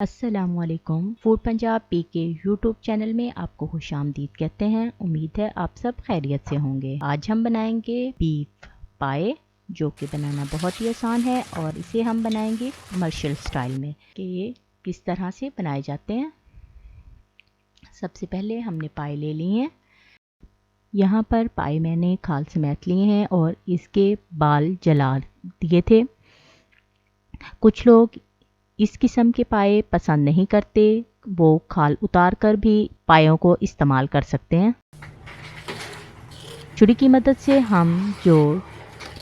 अस्सलामुअलैकुम। Food Punjab P के YouTube channel में आपको खुशामदीद कहते हैं। उम्मीद है आप सब खैरियत से होंगे। आज हम बनाएंगे बीफ पाए, जो कि बनाना बहुत ही आसान है और इसे हम बनाएंगे कमर्शियल स्टाइल में कि ये किस तरह से बनाए जाते हैं। सबसे पहले हमने पाए ले लिए हैं। यहाँ पर पाए मैंने खाल समेत लिए हैं और इसके बाल जला दिए थे। कुछ लोग इस किस्म के पाए पसंद नहीं करते, वो खाल उतार कर भी पायों को इस्तेमाल कर सकते हैं। छुरी की मदद से हम जो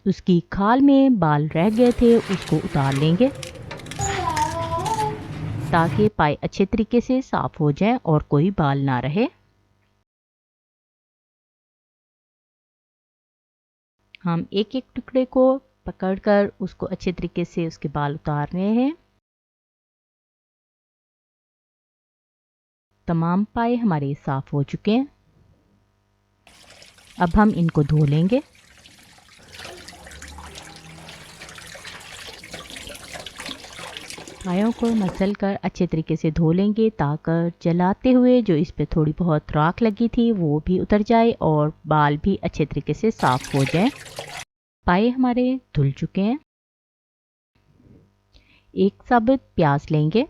उसकी खाल में बाल रह गए थे उसको उतार लेंगे ताकि पाए अच्छे तरीके से साफ हो जाए और कोई बाल ना रहे। हम एक एक टुकड़े को पकड़कर उसको अच्छे तरीके से उसके बाल उतार रहे हैं। तमाम पाए हमारे साफ हो चुके हैं। अब हम इनको धो लेंगे। पायों को मसल कर अच्छे तरीके से धो लेंगे ताकि जलाते हुए जो इस पे थोड़ी बहुत राख लगी थी वो भी उतर जाए और बाल भी अच्छे तरीके से साफ हो जाए। पाए हमारे धुल चुके हैं। एक साबुत प्याज लेंगे,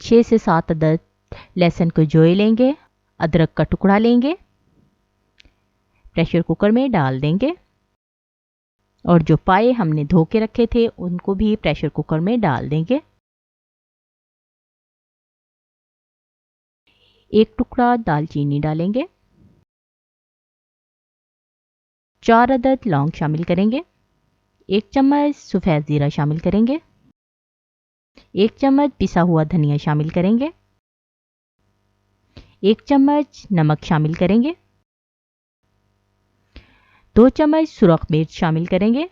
6 से 7 अदद लहसुन को जोए लेंगे, अदरक का टुकड़ा लेंगे, प्रेशर कुकर में डाल देंगे और जो पाए हमने धो के रखे थे उनको भी प्रेशर कुकर में डाल देंगे। एक टुकड़ा दालचीनी डालेंगे, 4 अदद लौंग शामिल करेंगे, 1 चम्मच सफ़ेद ज़ीरा शामिल करेंगे, 1 चम्मच पिसा हुआ धनिया शामिल करेंगे, 1 चम्मच नमक शामिल करेंगे, 2 चम्मच सुरख मिर्च शामिल करेंगे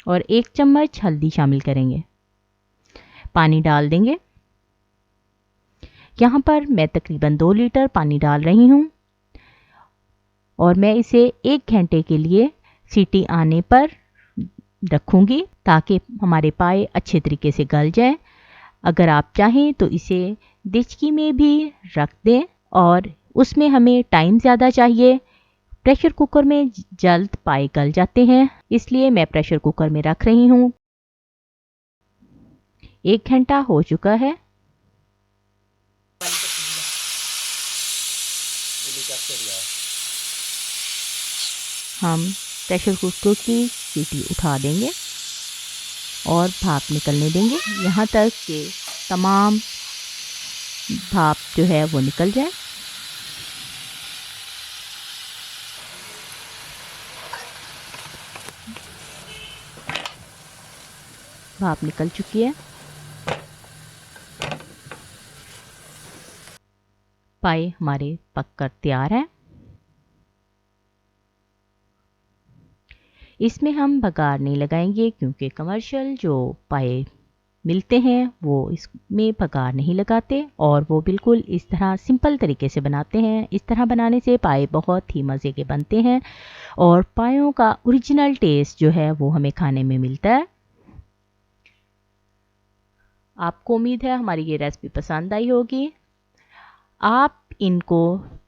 और 1 चम्मच हल्दी शामिल करेंगे। पानी डाल देंगे। यहाँ पर मैं तकरीबन 2 लीटर पानी डाल रही हूँ और मैं इसे 1 घंटे के लिए सीटी आने पर रखूँगी ताकि हमारे पाए अच्छे तरीके से गल जाएं। अगर आप चाहें तो इसे देचकी में भी रख दें और उसमें हमें टाइम ज़्यादा चाहिए। प्रेशर कुकर में जल्द पाए गल जाते हैं, इसलिए मैं प्रेशर कुकर में रख रही हूँ। 1 घंटा हो चुका है। हम प्रेशर कुकर की सीटी उठा देंगे और भाप निकलने देंगे यहाँ तक कि तमाम भाप जो है वो निकल जाए। भाप निकल चुकी है। पाए हमारे पककर तैयार हैं। इसमें हम बघार नहीं लगाएंगे क्योंकि कमर्शियल जो पाए मिलते हैं वो इसमें बघार नहीं लगाते और वो बिल्कुल इस तरह सिंपल तरीके से बनाते हैं। इस तरह बनाने से पाए बहुत ही मज़े के बनते हैं और पायों का ओरिजिनल टेस्ट जो है वो हमें खाने में मिलता है। आपको उम्मीद है हमारी ये रेसिपी पसंद आई होगी। आप इनको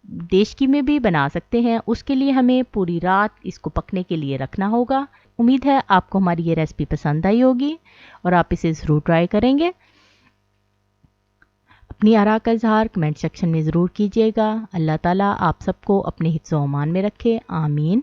देचकी में भी बना सकते हैं, उसके लिए हमें पूरी रात इसको पकने के लिए रखना होगा। उम्मीद है आपको हमारी ये रेसिपी पसंद आई होगी और आप इसे ज़रूर ट्राई करेंगे। अपनी आरा का इजहार कमेंट सेक्शन में ज़रूर कीजिएगा। अल्लाह ताला आप सबको अपने हिफ्ज़-ओ-अमान में रखे। आमीन।